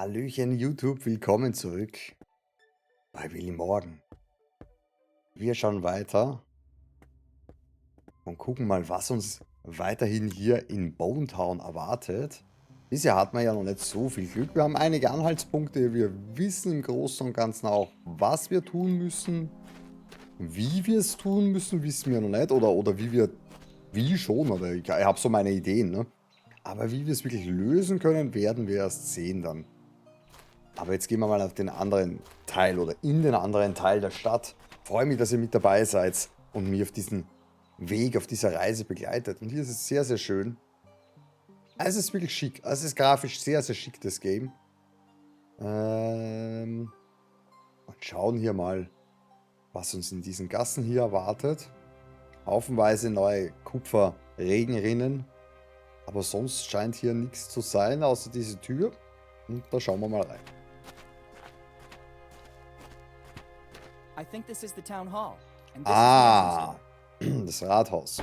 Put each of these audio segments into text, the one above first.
Hallöchen YouTube, willkommen zurück bei Willy Morgan. Wir schauen weiter und gucken mal, was uns weiterhin hier in Bone Town erwartet. Bisher hat man ja noch nicht so viel Glück. Wir haben einige Anhaltspunkte. Wir wissen im Großen und Ganzen auch, was wir tun müssen. Wie wir es tun müssen, wissen wir noch nicht. Oder wie schon, aber ich habe so meine Ideen, ne? Aber wie wir es wirklich lösen können, werden wir erst sehen dann. Aber jetzt gehen wir mal auf den anderen Teil oder in den anderen Teil der Stadt. Freue mich, dass ihr mit dabei seid und mich auf diesen Weg, auf dieser Reise begleitet. Und hier ist es sehr, sehr schön. Es ist wirklich schick. Es ist grafisch sehr, sehr schick, das Game. Und schauen hier mal, was uns in diesen Gassen hier erwartet. Haufenweise neue Kupferregenrinnen. Aber sonst scheint hier nichts zu sein, außer diese Tür. Und da schauen wir mal rein. I think this is the town hall. And this is the Ah, entrance das Rathaus.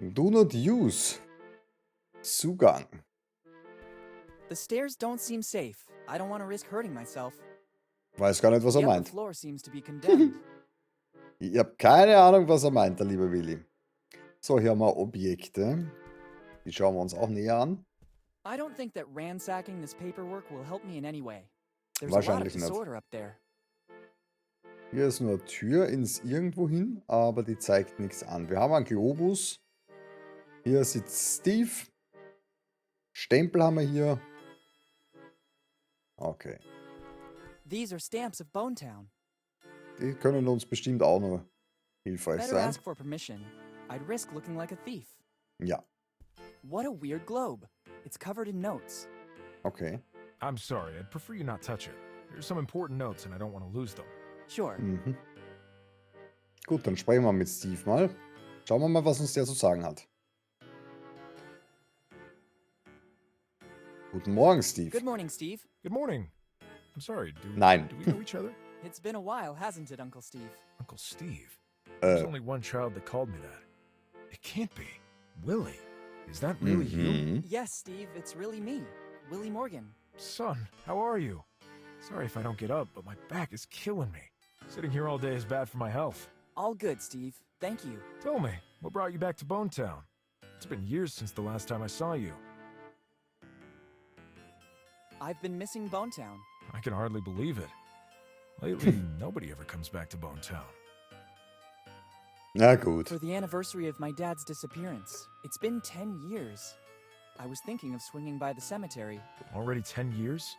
Do not use. Zugang. door. The stairs don't seem safe. I don't want to risk hurting myself. Weiß gar nicht, was er The upper meint. floor seems to be condemned. Ich habe keine Ahnung, was er meint, der liebe Willi. So, hier haben wir Objekte. Die schauen wir uns auch näher an. I don't think that ransacking this paperwork will help me in any way. There's a lot of Wahrscheinlich nicht. disorder up there. Hier ist nur eine Tür ins Irgendwohin, aber die zeigt nichts an. Wir haben einen Globus. Hier sitzt Steve. Stempel haben wir hier. Okay. These are stamps of Bonetown. Die können uns bestimmt auch noch hilfreich Better sein. ask for permission. I'd risk looking like a thief. Ja, What a weird globe. It's covered in notes. okay. I'm sorry, I'd prefer you not touch it. There's some important notes and I don't want to lose them. Sure. Mhm. Gut, dann sprechen wir mit Steve mal. Schauen wir mal, was uns der zu sagen hat. Guten Morgen, Steve. Good morning, Steve. Good morning. I'm sorry, Nein. do we know each other? It's been a while, hasn't it, Uncle Steve? Uncle Steve? There's Äh, only one child that called me that. It can't be. Willie. Is that really you? mhm. Yes, Steve, it's really me, Willy Morgan. Son, how are you? Sorry if I don't get up, but my back is killing me. Sitting here all day is bad for my health. All good, Steve. Thank you. Tell me, what brought you back to Bonetown? It's been years since the last time I saw you. I've been missing Bonetown. I can hardly believe it. Lately, nobody ever comes back to Bonetown. Na gut. For the anniversary of my dad's disappearance. It's been 10 years. I was thinking of swinging by the cemetery. Already 10 years?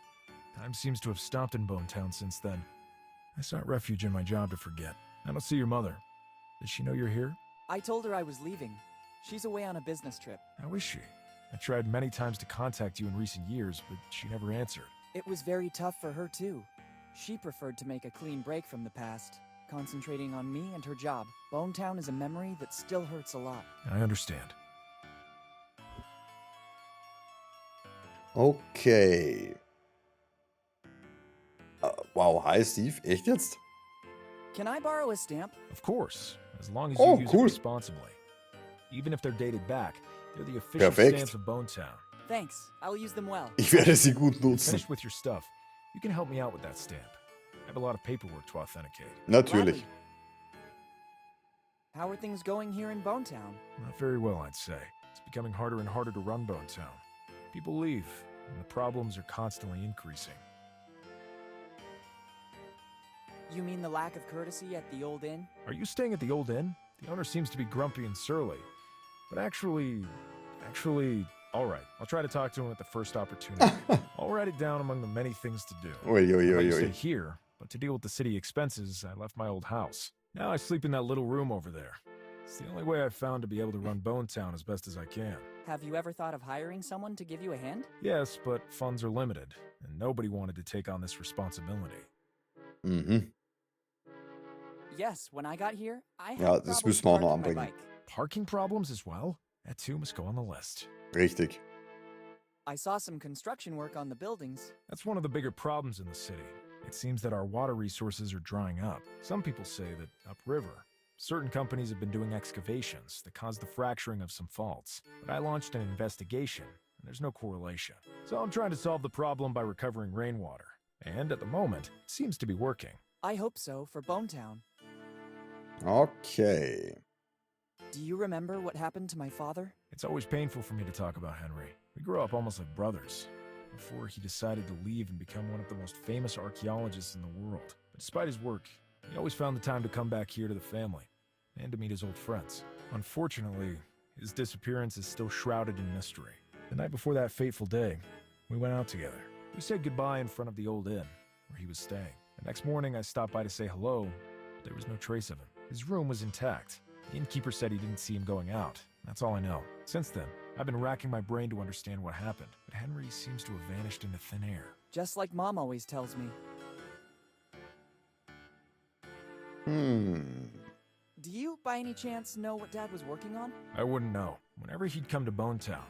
Time seems to have stopped in Bonetown since then. I sought refuge in my job to forget. I don't see your mother. Does she know you're here? I told her I was leaving. She's away on a business trip. How is she? I tried many times to contact you in recent years, but she never answered. It was very tough for her, too. She preferred to make a clean break from the past, concentrating on me and her job. Bonetown is a memory that still hurts a lot. I understand. Okay. Wow, hi Steve. Echt jetzt? Can I borrow a stamp? Of course, as long as Oh, you use cool. it responsibly. Even if they're dated back, they're the official Perfekt. stamps of Bonetown. Thanks. I'll use them well. Ich werde sie gut nutzen. Finished with your stuff. You can help me out with that stamp. I have a lot of paperwork to authenticate. Natürlich. Gladly. How are things going here in Bonetown? Not very well, I'd say. It's becoming harder and harder to run Bonetown. People leave, and the problems are constantly increasing. You mean the lack of courtesy at the old inn? Are you staying at the old inn? The owner seems to be grumpy and surly. But actually, all right. I'll try to talk to him at the first opportunity. I'll write it down among the many things to do. Ui, ui, I ui, used to stay ui. here, but to deal with the city expenses, I left my old house. Now I sleep in that little room over there. It's the only way I've found to be able to run Bonetown as best as I can. Have you ever thought of hiring someone to give you a hand? Yes, but funds are limited, and nobody wanted to take on this responsibility. Mhm. Yes, when I got here, I had Ja, das problems müssen wir auch noch parking my anbringen. bike. Parking problems as well? That too must go on the list. Richtig. I saw some construction work on the buildings. That's one of the bigger problems in the city. It seems that our water resources are drying up. Some people say that upriver, certain companies have been doing excavations that caused the fracturing of some faults. But I launched an investigation, and there's no correlation. So I'm trying to solve the problem by recovering rainwater. And at the moment, it seems to be working. I hope so for Bonetown. Okay. Do you remember what happened to my father? It's always painful for me to talk about Henry. We grew up almost like brothers, before he decided to leave and become one of the most famous archaeologists in the world. But despite his work, he always found the time to come back here to the family, and to meet his old friends. Unfortunately, his disappearance is still shrouded in mystery. The night before that fateful day, we went out together. We said goodbye in front of the old inn, where he was staying. The next morning, I stopped by to say hello, but there was no trace of him. His room was intact. The innkeeper said he didn't see him going out. That's all I know. Since then, I've been racking my brain to understand what happened, but Henry seems to have vanished into thin air. Just like Mom always tells me. Do you, by any chance, know what Dad was working on? I wouldn't know. Whenever he'd come to Bonetown,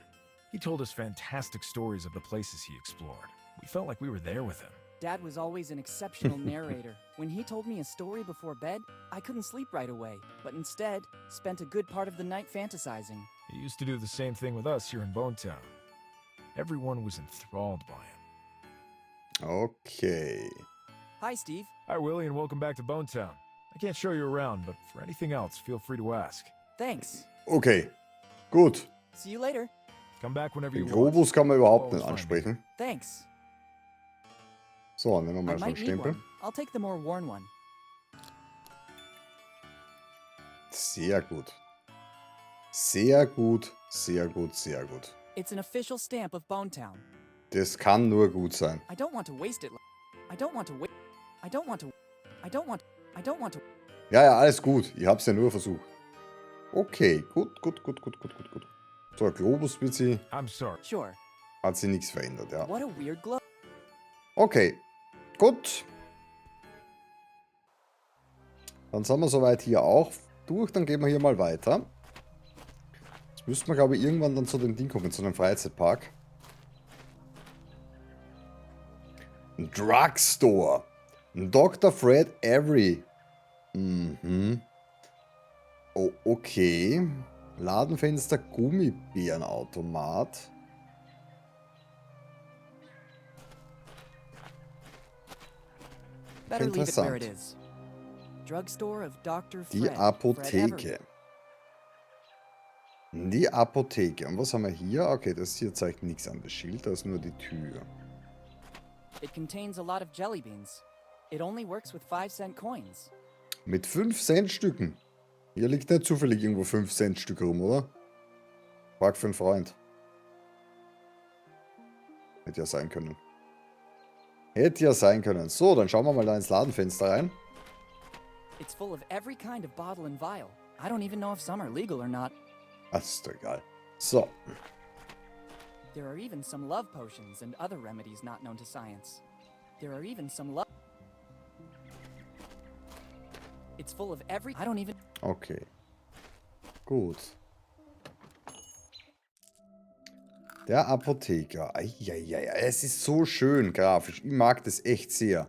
he told us fantastic stories of the places he explored. We felt like we were there with him. Dad was always an exceptional narrator. When he told me a story before bed, I couldn't sleep right away, but instead spent a good part of the night fantasizing. He used to do the same thing with us here in Bonetown. Everyone was enthralled by him. Okay. Hi, Steve. Hi, Willie, and welcome back to Bonetown. I can't show you around, but for anything else, feel free to ask. Thanks. Okay. Gut. See you later. Come back whenever Den you want. Globus kann man überhaupt nicht Always ansprechen. Thanks. So, nehmen wir I mal so einen might need Stempel. one. I'll take the more worn one. Sehr gut. Sehr gut, sehr gut, sehr gut. It's an official stamp of Bonetown. Das kann nur gut sein. I don't want to waste it. I don't want to wait. I don't want to. I don't want. I don't want to. Ja, ja, alles gut. Ich hab's ja nur versucht. Okay, gut, gut, gut, gut, gut, gut, gut. So, Globus wird sie, I'm sorry. Sure. hat sie nichts verändert, ja. What a weird glow. Okay, gut. Dann sind wir soweit hier auch durch. Dann gehen wir hier mal weiter. Jetzt müssten wir, glaube ich, irgendwann dann zu dem Ding kommen, zu dem Freizeitpark. Ein Drugstore. Ein Dr. Fred Avery. Oh, okay. Ladenfenster, Gummibärenautomat. Better leave it where it Interessant. is. Drugstore of Dr. Die Fred. Fred Apotheke. Die Apotheke. Und was haben wir hier? Okay, das hier zeigt nichts an. Das Schild, da ist nur die Tür. It contains a lot of jelly beans. It only works with 5-cent coins. Mit 5-Cent-Stücken. Hier liegt nicht zufällig irgendwo 5-Cent-Stück rum, oder? Frag für einen Freund. Hätte ja sein können. Hätte ja sein können. So, dann schauen wir mal da ins Ladenfenster rein. It's full of every kind of bottle and vial. I don't even know if some are legal or not. Das ist doch egal. So. There are even some love potions and other remedies not known to science. There are even some love. It's full of every. I don't even. Okay. Gut. Der Apotheker. Eieiei. Es ist so schön grafisch. Ich mag das echt sehr.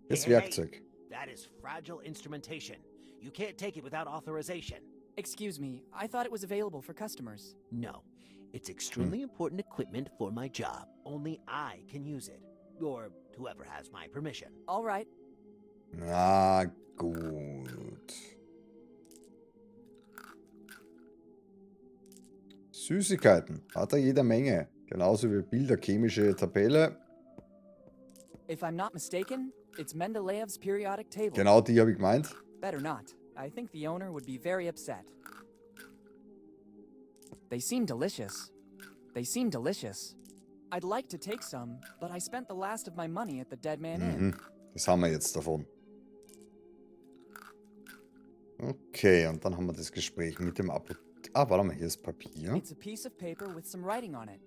Das Werkzeug. That is fragile instrumentation. You can't take it without authorization. Excuse me, I thought it was available for customers. No, it's extremely important equipment for my job. Only I can use it. Or whoever has my permission. All right. Na gut. Süßigkeiten. Hat er jede Menge. Genauso wie Bilder, chemische Tabelle. If I'm not mistaken, it's Mendeleev's periodic table. Genau die habe ich gemeint. Better not. I think the owner would be very upset. They seem delicious. They seem delicious. I'd like to take some, but I spent the last of my money at the Dead Man Inn. Das haben wir jetzt davon. Okay, und dann haben wir das Gespräch mit dem Apotheker. Ah, warte mal, hier ist Papier. It's a piece of paper with some writing on it.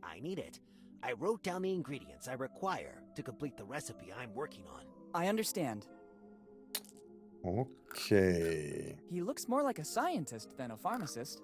I need it. I wrote down the ingredients I require to complete the recipe I'm working on. I understand. Okay. He looks more like a scientist than a pharmacist.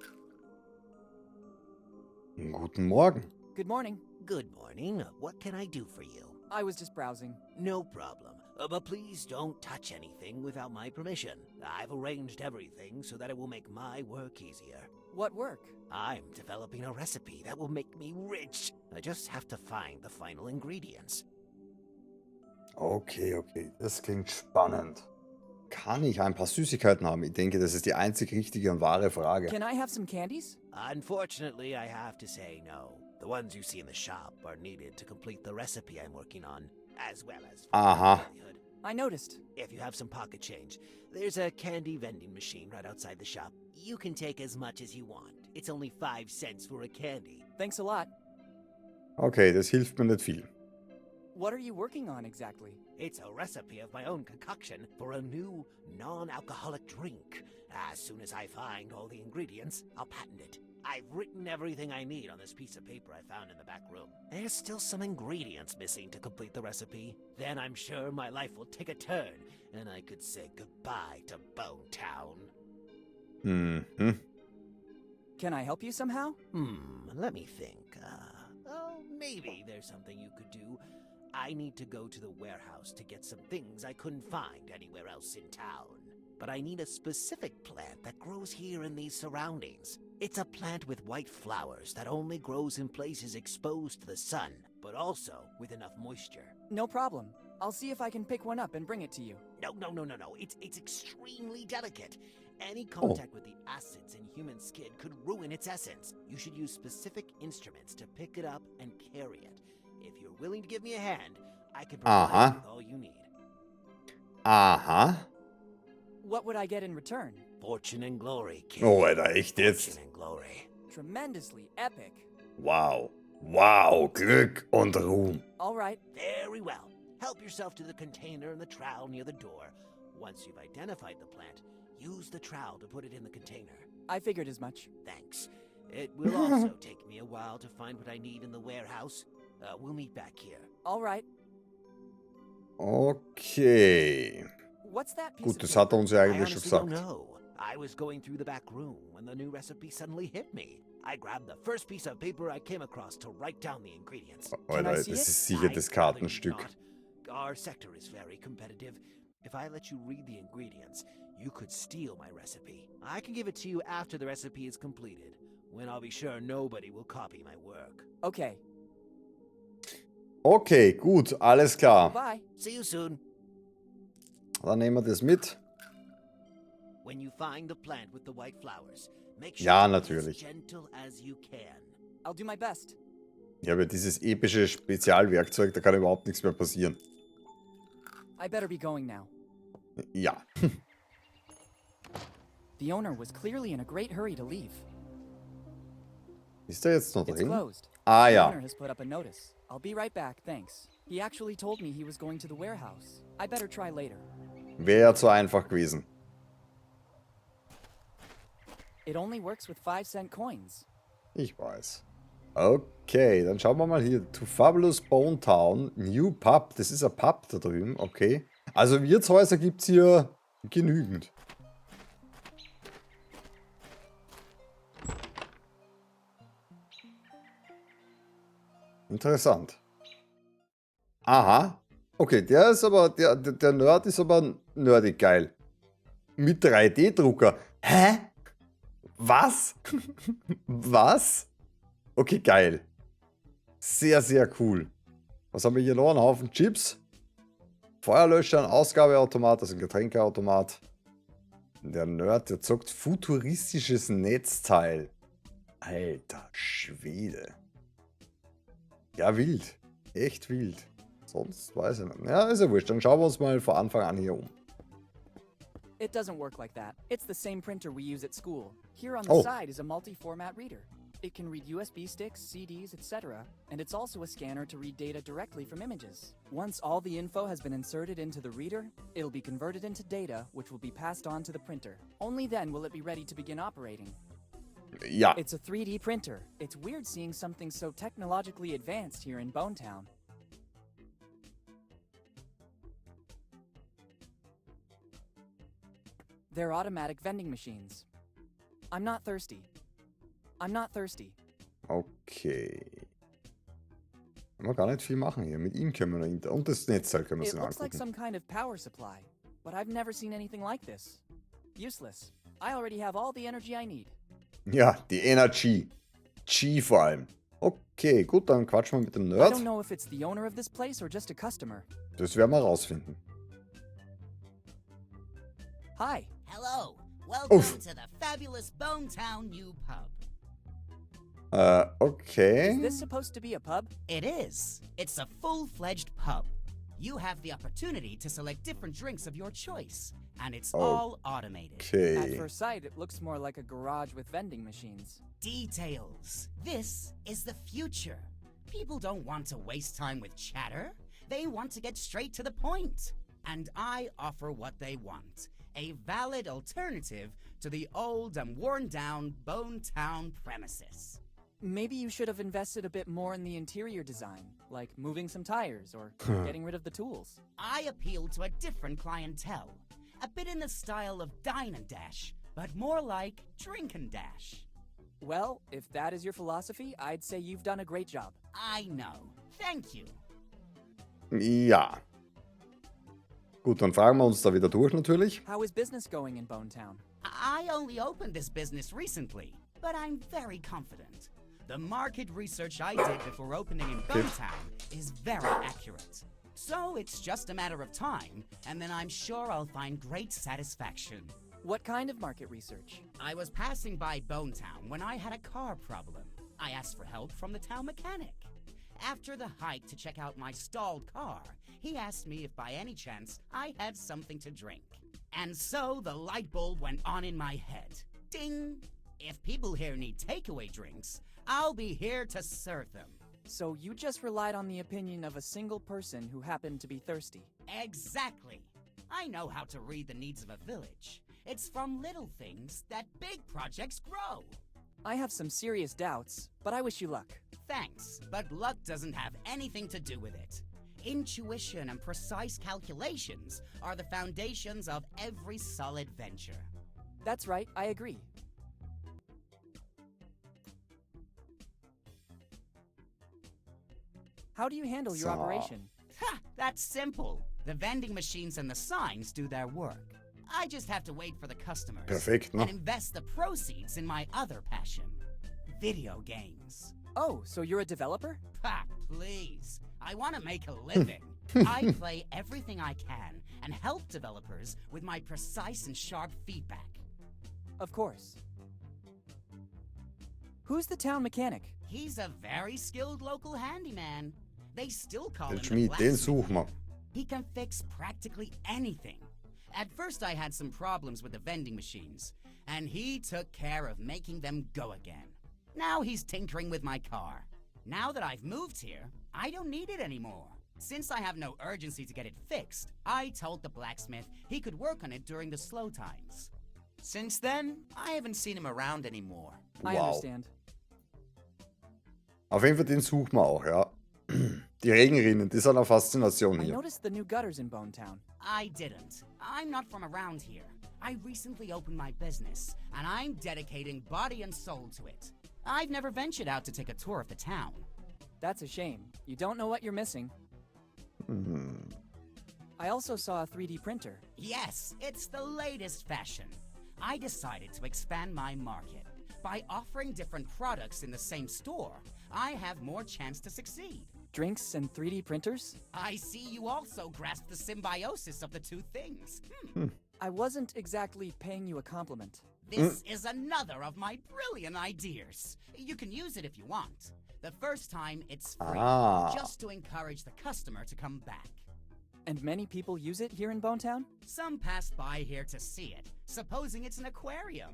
Guten Morgen. Good morning. Good morning. What can I do for you? I was just browsing. No problem. But please don't touch anything without my permission. I've arranged everything so that it will make my work easier. What work? I'm developing a recipe that will make me rich. I just have to find the final ingredients. Okay, okay. Das klingt spannend. Kann ich ein paar Süßigkeiten haben? Ich denke, das ist die einzig richtige und wahre Frage. Can I have some candies? Unfortunately, I have to say no. The ones you see in the shop are needed to complete the recipe I'm working on, as well as for my Aha. livelihood. I noticed. If you have some pocket change, there's a candy vending machine right outside the shop. You can take as much as you want. It's only 5 cents for a candy. Thanks a lot. Okay, das hilft mir nicht viel. What are you working on exactly? It's a recipe of my own concoction for a new non-alcoholic drink. As soon as I find all the ingredients, I'll patent it. I've written everything I need on this piece of paper I found in the back room. There's still some ingredients missing to complete the recipe. Then I'm sure my life will take a turn, and I could say goodbye to Bone Town. Mhm. Can I help you somehow? Let me think. Maybe there's something you could do. I need to go to the warehouse to get some things I couldn't find anywhere else in town. But I need a specific plant that grows here in these surroundings. It's a plant with white flowers that only grows in places exposed to the sun, but also with enough moisture. No problem. I'll see if I can pick one up and bring it to you. No. It's extremely delicate. Any contact with the acids in human skin could ruin its essence. You should use specific instruments to pick it up and carry it. If you're willing to give me a hand, I can provide you with all you need. Aha. What would I get in return? Fortune and glory, kid. Oh, Alter, echt jetzt? Fortune and glory. Tremendously epic. Wow. Wow, Glück und Ruhm. All right. Very well. Help yourself to the container and the trowel near the door. Once you've identified the plant, use the trowel to put it in the container. I figured as much. Thanks. It will also take me a while to find what I need in the warehouse. We'll meet back here. All right. Okay. What's that piece Gut, of das paper? hat er uns ja I eigentlich schon honestly don't gesagt. know. I was going through the back room when the new recipe suddenly hit me. I grabbed the first piece of paper I came across to write down the ingredients. Can I Alter, see das it? ist sicher I'd das rather you Kartenstück. not. Our sector is very competitive. If I let you read the ingredients, you could steal my recipe. I can give it to you after the recipe is completed, when I'll be sure nobody will copy my work. Okay. Okay, gut, alles klar. Bye. See you soon. Dann nehmen wir das mit. When you find the plant with the white flowers, make sure Ja, to be natürlich. as gentle as you can. I'll do my best. Ich habe ja dieses epische Spezialwerkzeug, da kann überhaupt nichts mehr passieren. I better be going now. Ja. The owner was clearly in a great hurry to leave. Ist er jetzt noch It's drin? closed. Ah The ja. owner has put up a notice. I'll be right back, thanks. He actually told me he was going to the warehouse. I better try later. Wäre ja zu einfach gewesen. It only works with 5-cent coins. Ich weiß. Okay, dann schauen wir mal hier. To Fabulous Bone Town, New Pub. Das ist ein Pub da drüben, okay. Also Wirtshäuser gibt es hier genügend. Interessant. Aha. Okay, der ist aber, der Nerd ist aber nerdig geil. Mit 3D-Drucker. Hä? Was? Was? Okay, geil. Sehr, sehr cool. Was haben wir hier noch? Ein Haufen Chips. Feuerlöscher, ein Ausgabeautomat, also ein Getränkeautomat. Der Nerd, der zockt futuristisches Netzteil. Alter Schwede. Ja, wild. Echt wild. Sonst weiß ich nicht. Ja, ist ja wurscht. Dann schauen wir uns mal von Anfang an hier um. It doesn't work like that. It's the same printer we use at school. Here on the Oh. side is a multi-format reader. It can read USB sticks, CDs, etc. And it's also a scanner to read data directly from images. Once all the info has been inserted into the reader, it'll be converted into data, which will be passed on to the printer. Only then will it be ready to begin operating. Ja. It's a 3D printer. It's weird seeing something so technologically advanced here in Bone Town. They're automatic vending machines. I'm not thirsty. I'm not thirsty. Okay. Können wir gar nicht viel machen hier. Mit ihm können wir noch hinter. Und das Netzteil können wir It uns looks like angucken. some kind of power supply, but I've never seen anything like this. Useless. I already have all the energy I need. Ja, die Energy. G vor allem. Okay, gut, dann quatschen wir mit dem I Nerd. don't know if it's the owner of this place or just a customer. Das werden wir rausfinden. Hi. Hello. Welcome Uff. to the fabulous Bonetown New Pub. Is Okay. this supposed to be a pub? It is. It's a full-fledged pub. You have the opportunity to select different drinks of your choice, and it's all automated. At Okay. first sight, it looks more like a garage with vending machines. Details. This is the future. People don't want to waste time with chatter. They want to get straight to the point. And I offer what they want. A valid alternative to the old and worn-down Bonetown premises. Maybe you should have invested a bit more in the interior design, like moving some tires or getting rid of the tools. I appeal to a different clientele. A bit in the style of Dine and Dash, but more like Drink and Dash. Well, if that is your philosophy, I'd say you've done a great job. I know. Thank you. Ja. Gut, dann fragen wir uns da wieder durch natürlich. How is business going in Bonetown? I only opened this business recently, but I'm very confident. The market research I did before opening in Bonetown is very accurate. So it's just a matter of time, and then I'm sure I'll find great satisfaction. What kind of market research? I was passing by Bonetown when I had a car problem. I asked for help from the town mechanic. After the hike to check out my stalled car, he asked me if by any chance I had something to drink. And so the light bulb went on in my head. Ding! If people here need takeaway drinks, I'll be here to serve them. So you just relied on the opinion of a single person who happened to be thirsty. Exactly. I know how to read the needs of a village. It's from little things that big projects grow. I have some serious doubts, but I wish you luck. Thanks, but luck doesn't have anything to do with it. Intuition and precise calculations are the foundations of every solid venture. That's right, I agree. How do you handle your So- operation? Ha! That's simple. The vending machines and the signs do their work. I just have to wait for the customers. Perfekt, ne? And invest the proceeds in my other passion. Video games. Oh, so you're a developer? Ha! Please. I want to make a living. I play everything I can and help developers with my precise and sharp feedback. Of course. Who's the town mechanic? He's a very skilled local handyman. They still call Den him the Schmied, den blacksmith. suchen wir. He can fix practically anything. At first I had some problems with the vending machines, and he took care of making them go again. Now he's tinkering with my car. Now that I've moved here, I don't need it anymore. Since I have no urgency to get it fixed, I told the blacksmith he could work on it during the slow times. Since then, I haven't seen him around anymore. I Wow. understand. Auf jeden Fall den suchen wir auch, ja. Die Regenrinnen, die sind eine Faszination I hier. noticed the new gutters in Bonetown. I didn't. I'm not from around here. I recently opened my business, and I'm dedicating body and soul to it. I've never ventured out to take a tour of the town. That's a shame. You don't know what you're missing. I also saw a 3D printer. Yes, it's the latest fashion. I decided to expand my market. By offering different products in the same store, I have more chance to succeed. Drinks and 3D printers? I see you also grasp the symbiosis of the two things. I wasn't exactly paying you a compliment. This is another of my brilliant ideas. You can use it if you want. The first time, it's free, Ah. just to encourage the customer to come back. And many people use it here in Bonetown? Some pass by here to see it, supposing it's an aquarium.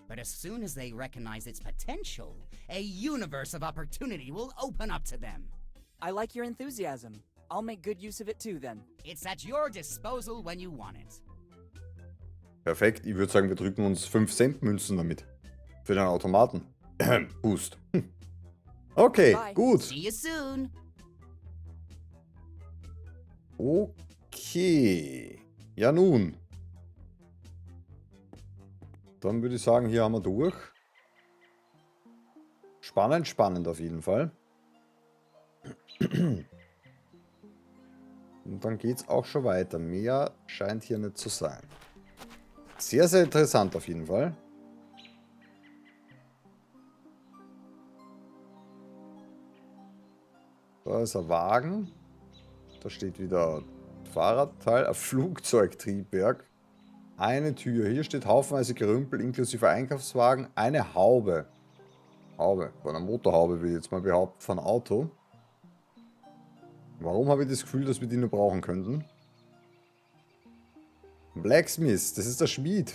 But as soon as they recognize its potential, a universe of opportunity will open up to them. I like your enthusiasm. I'll make good use of it too then. It's at your disposal when you want it. Perfekt, ich würde sagen, wir drücken uns 5-Cent-Münzen damit. Für den Automaten. Boost. Okay, Bye. gut. See you soon. Okay. Ja nun. Dann würde ich sagen, hier haben wir durch. Spannend, spannend auf jeden Fall. Und dann geht es auch schon weiter. Mehr scheint hier nicht zu sein. Sehr, sehr interessant auf jeden Fall. Da ist ein Wagen. Da steht wieder Fahrradteil, ein Flugzeugtriebwerk. Eine Tür. Hier steht haufenweise Gerümpel inklusive Einkaufswagen. Eine Haube. Haube. Von einer Motorhaube will ich jetzt mal behaupten. Von einem Auto. Warum habe ich das Gefühl, dass wir die nur brauchen könnten? Blacksmith. Das ist der Schmied.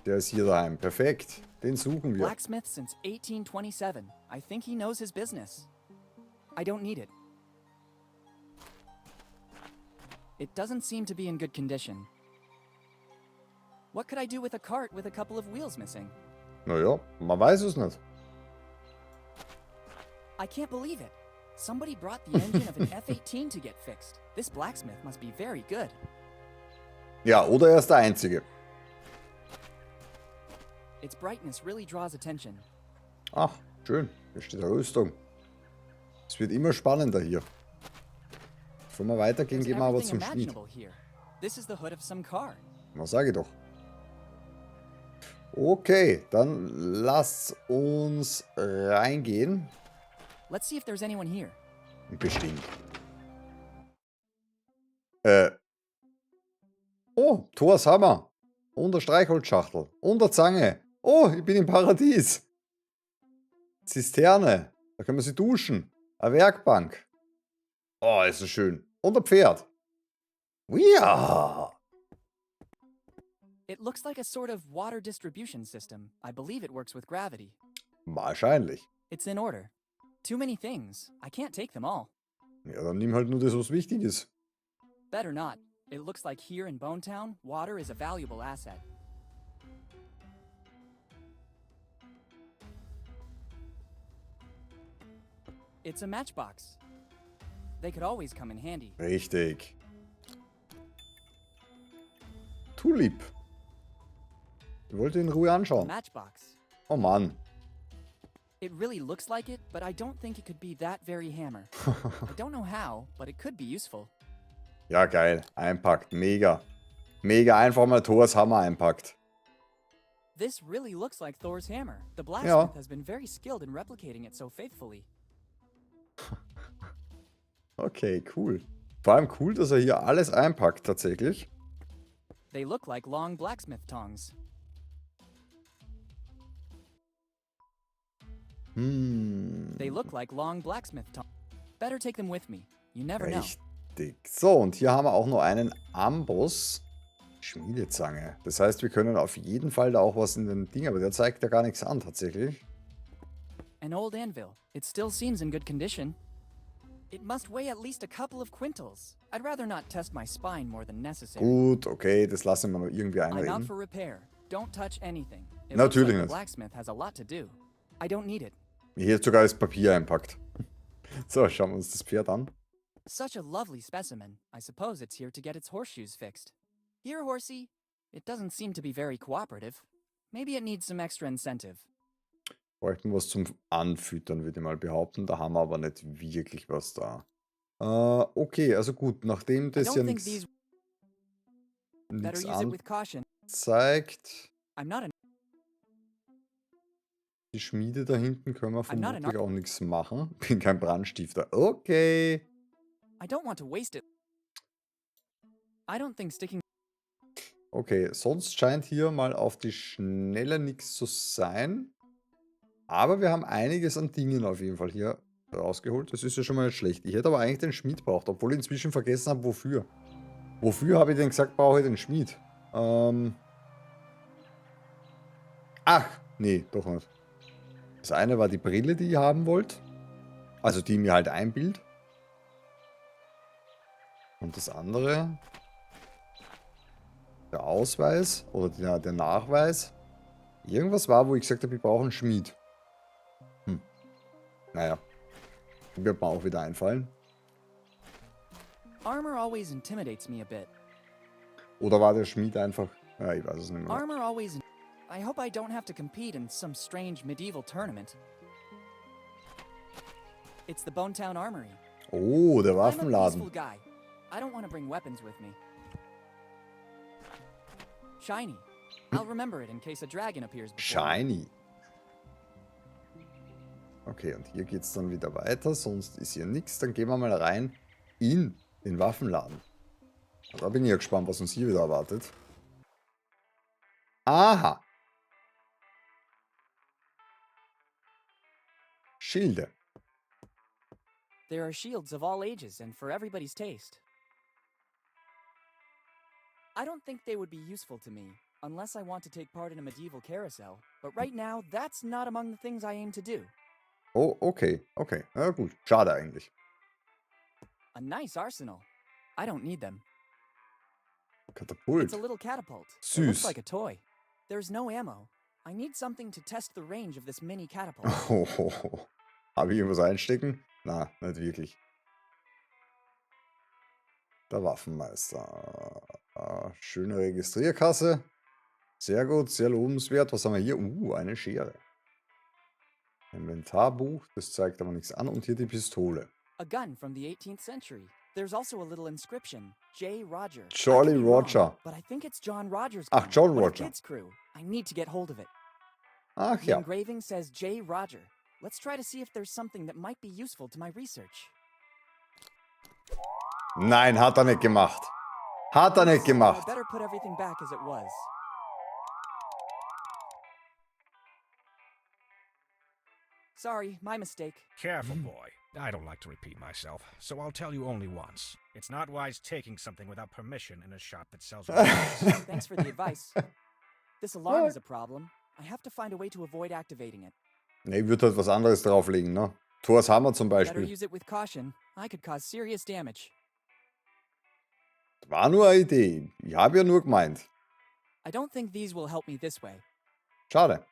Der ist hier daheim. Perfekt. Den suchen wir. Blacksmith since 1827. I think he knows his business. I don't need it. It doesn't seem to be in good condition. What could I do with a cart with a couple of wheels missing? Naja, man weiß es nicht. I can't believe it. Somebody brought the engine of an F-18 to get fixed. This blacksmith must be very good. Ja, oder er ist der Einzige. Its brightness really draws attention. Ach, schön. Hier steht eine Rüstung. Es wird immer spannender hier. Bevor wir weitergehen, gehen wir aber zum Schmied. This is the hood of some car. Was sage ich doch? Okay, dann lasst uns reingehen. Let's see if there's anyone here. Bestimmt. Oh, Thors Hammer. Und der Streichholzschachtel. Und der Zange. Oh, ich bin im Paradies. Zisterne. Da können wir sie duschen. Eine Werkbank. Oh, ist das schön. Und ein Pferd. Ja. It looks like a sort of water distribution system. I believe it works with gravity. Wahrscheinlich. It's in order. Too many things. I can't take them all. Ja, dann nimm halt nur das, was wichtig ist. Better not. It looks like here in Bonetown, water is a valuable asset. It's a matchbox. They could always come in handy. Richtig. Tulip. Ich wollte in Ruhe anschauen. Matchbox. Oh Mann. It really looks like it, but I don't think it could be that very hammer. I don't know how, but it could be useful. Ja, geil. Einpackt. Mega. Mega einfach mal Thors Hammer einpackt. This really looks like Thor's hammer. The blacksmith Ja. has been very skilled in replicating it so faithfully. Okay, cool. Vor allem cool, dass er hier alles einpackt, tatsächlich. They look like long blacksmith tongs. They look like long blacksmith tongs. Better take them with me. You never know. Richtig. So, und hier haben wir auch noch einen Amboss. Schmiedezange. Das heißt, wir können auf jeden Fall da auch was in den Ding, aber der zeigt ja gar nichts an, tatsächlich. An old anvil. It still seems in good condition. It must weigh at least a couple of quintals. I'd rather not test my spine more than necessary. Gut, okay, das lassen wir noch irgendwie I'm out einreden. for repair. Don't touch anything. It Natürlich looks like nicht. the blacksmith has a lot to do. I don't need it. Hier ist sogar das Papier einpackt. So, schauen wir uns das Pferd an. Such a lovely specimen. I suppose it's here to get its horseshoes fixed. Here, horsey. It doesn't seem to be very cooperative. Maybe it needs some extra incentive. Bräuchten was zum Anfüttern, würde ich mal behaupten. Da haben wir aber nicht wirklich was da. Okay, also gut, nachdem I das don't ja think nichts these better use it with caution. anzeigt. I'm not an Die Schmiede da hinten können wir I'm not vermutlich auch nichts machen. Bin kein Brandstifter. Okay. I don't want to waste it. I don't think sticking Okay, sonst scheint hier mal auf die Schnelle nichts zu sein. Aber wir haben einiges an Dingen auf jeden Fall hier rausgeholt. Das ist ja schon mal nicht schlecht. Ich hätte aber eigentlich den Schmied braucht, obwohl ich inzwischen vergessen habe, wofür. Wofür habe ich denn gesagt, brauche ich den Schmied? Ach, nee, doch nicht. Das eine war die Brille, die ihr haben wollt. Also die mir halt einbildet. Und das andere, der Ausweis oder der Nachweis. Irgendwas war, wo ich gesagt habe, ich brauche einen Schmied. Naja, wird mir auch wieder einfallen. armor always intimidates me a bit. Oder war der Schmied einfach... Ja, ich weiß es nicht mehr. Armor always I hope I don't have to compete in some strange medieval tournament. It's the Bonetown Armory. Oh, der I'm a peaceful Waffenladen. guy. I don't want to bring weapons with me. Shiny. I'll remember it in case a dragon appears before me. Shiny. Okay, und hier geht es dann wieder weiter, sonst ist hier nichts. Dann gehen wir mal rein in den Waffenladen. Da bin ich ja gespannt, was uns hier wieder erwartet. Aha! Schilde. There are shields of all ages and for everybody's taste. I don't think they would be useful to me, unless I want to take part in a medieval carousel. But right now, that's not among the things I aim to do. Oh, okay, okay. Ja, gut. Schade eigentlich. A nice arsenal. I don't need them. Katapult. It's a little catapult. It looks Süß. like a toy. There's no ammo. I need something to test the range of this mini catapult. Oh, habe ich irgendwas einstecken? Na, nicht wirklich. Der Waffenmeister. Schöne Registrierkasse. Sehr gut, sehr lobenswert. Was haben wir hier? Eine Schere. Inventarbuch, das zeigt aber nichts an. Und hier die Pistole. A gun from the 18th century. There's also a little inscription. J. Roger. Jolly I could be wrong, Roger. but I think it's John Rogers' Ach, gun. John What a Roger. kid's crew. I need to get hold of it. Ach The ja. engraving says J. Roger. Let's try to see if there's something that might be useful to my research. Nein, hat er nicht gemacht. Hat er nicht I gemacht. better put everything back as it was. Sorry, my mistake. Careful, boy. I don't like to repeat myself, so I'll tell you only once. It's not wise taking something without permission in a shop that sells weapons. Thanks for the advice. This alarm is a problem. I have to find a way to avoid activating it. Ne, ich würde halt was anderes drauflegen, ne? Thors Hammer zum Better Beispiel. use it with caution. I could cause serious damage. War nur eine Idee. Ich habe ja nur gemeint. I don't think these will help me this way. Schade.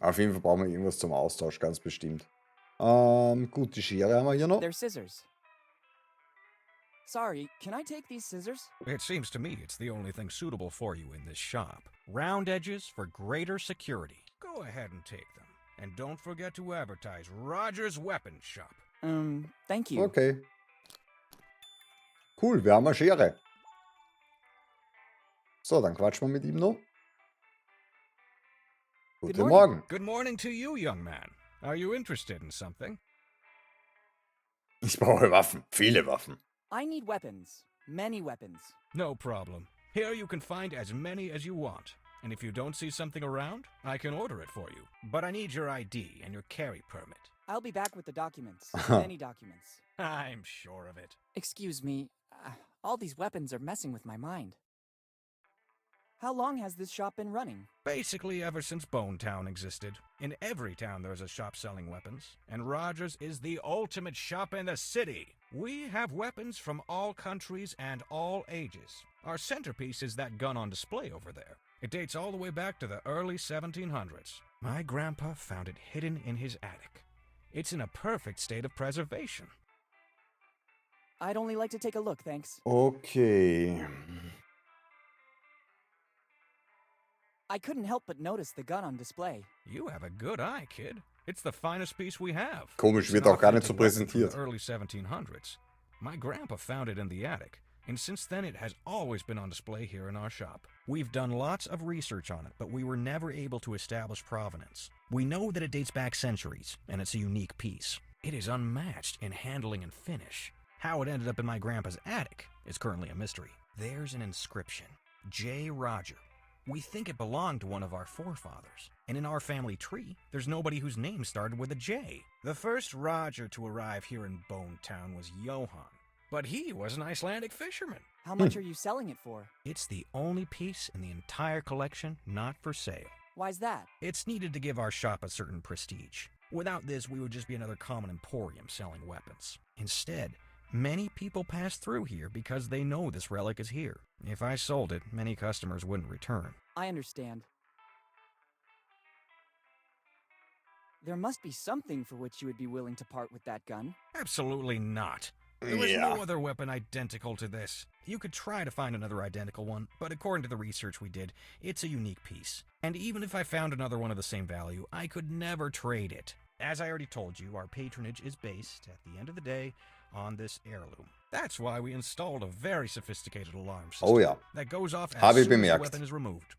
Auf jeden Fall brauchen wir irgendwas zum Austausch, ganz bestimmt. Gut, die Schere haben wir hier noch. They're scissors. Sorry, can I take these scissors? It seems to me it's the only thing suitable for you in this shop. Round edges for greater security. Go ahead and take them. And don't forget to advertise Roger's Weapons Shop. Thank you. Okay. Cool, wir haben eine Schere. So, dann quatschen wir mit ihm noch. Guten morning. Morgen. Good morning to you, young man. Are you interested in something? Ich brauche Waffen. Viele Waffen. I need weapons. Many weapons. No problem. Here you can find as many as you want. And if you don't see something around, I can order it for you. But I need your ID and your carry permit. I'll be back with the documents. Many documents. I'm sure of it. Excuse me. All these weapons are messing with my mind. How long has this shop been running? Basically ever since Bone Town existed. In every town there's a shop selling weapons, and Rogers is the ultimate shop in the city. We have weapons from all countries and all ages. Our centerpiece is that gun on display over there. It dates all the way back to the early 1700s. My grandpa found it hidden in his attic. It's in a perfect state of preservation. I'd only like to take a look, thanks. Okay. I couldn't help but notice the gun on display. You have a good eye, kid. It's the finest piece we have. Komisch, It's wird an auch gar nicht so authentic weapon from präsentiert. the early 1700s. My grandpa found it in the attic, and since then it has always been on display here in our shop. We've done lots of research on it, but we were never able to establish provenance. We know that it dates back centuries, and it's a unique piece. It is unmatched in handling and finish. How it ended up in my grandpa's attic is currently a mystery. There's an inscription. J. Roger. We think it belonged to one of our forefathers. And in our family tree, there's nobody whose name started with a J. The first Roger to arrive here in Bone Town was Johann. But he was an Icelandic fisherman. How much are you selling it for? It's the only piece in the entire collection not for sale. Why's that? It's needed to give our shop a certain prestige. Without this, we would just be another common emporium selling weapons. Instead, many people pass through here because they know this relic is here. If I sold it, many customers wouldn't return. I understand. There must be something for which you would be willing to part with that gun. Absolutely not. There is Yeah. no other weapon identical to this. You could try to find another identical one, but according to the research we did, it's a unique piece. And even if I found another one of the same value, I could never trade it. As I already told you, our patronage is based, at the end of the day, on this heirloom. That's why we installed a very sophisticated alarm system Oh ja. that goes off as Habe ich soon as the bemerkt. weapon is removed.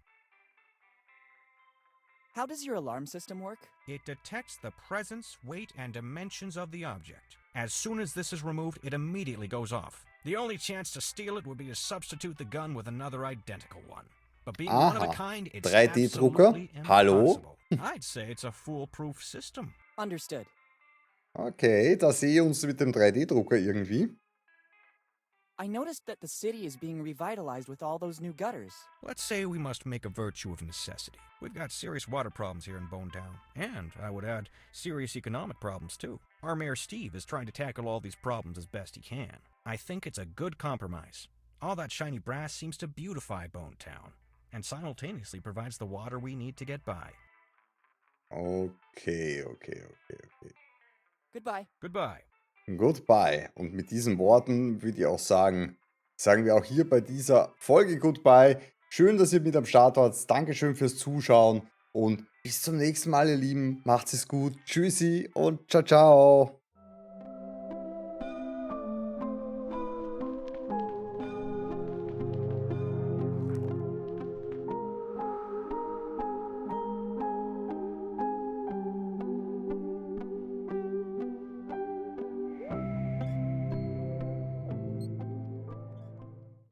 How does your alarm system work? It detects the presence, weight, and dimensions of the object. As soon as this is removed, it immediately goes off. The only chance to steal it would be to substitute the gun with another identical one. But being one of a Aha. kind, it's 3D-Drucker? absolutely Hallo? impossible. I'd say it's a foolproof system. Understood. Okay, da sehe ich uns mit dem 3D-Drucker irgendwie. I noticed that the city is being revitalized with all those new gutters. Let's say we must make a virtue of necessity. We've got serious water problems here in Bonetown. And, I would add, serious economic problems too. Our mayor Steve is trying to tackle all these problems as best he can. I think it's a good compromise. All that shiny brass seems to beautify Bonetown, and simultaneously provides the water we need to get by. Okay. Goodbye. Goodbye. Goodbye. Und mit diesen Worten würde ich auch sagen, sagen wir auch hier bei dieser Folge Goodbye. Schön, dass ihr mit am Start wart. Dankeschön fürs Zuschauen und bis zum nächsten Mal, ihr Lieben. Macht's es gut. Tschüssi und ciao, ciao.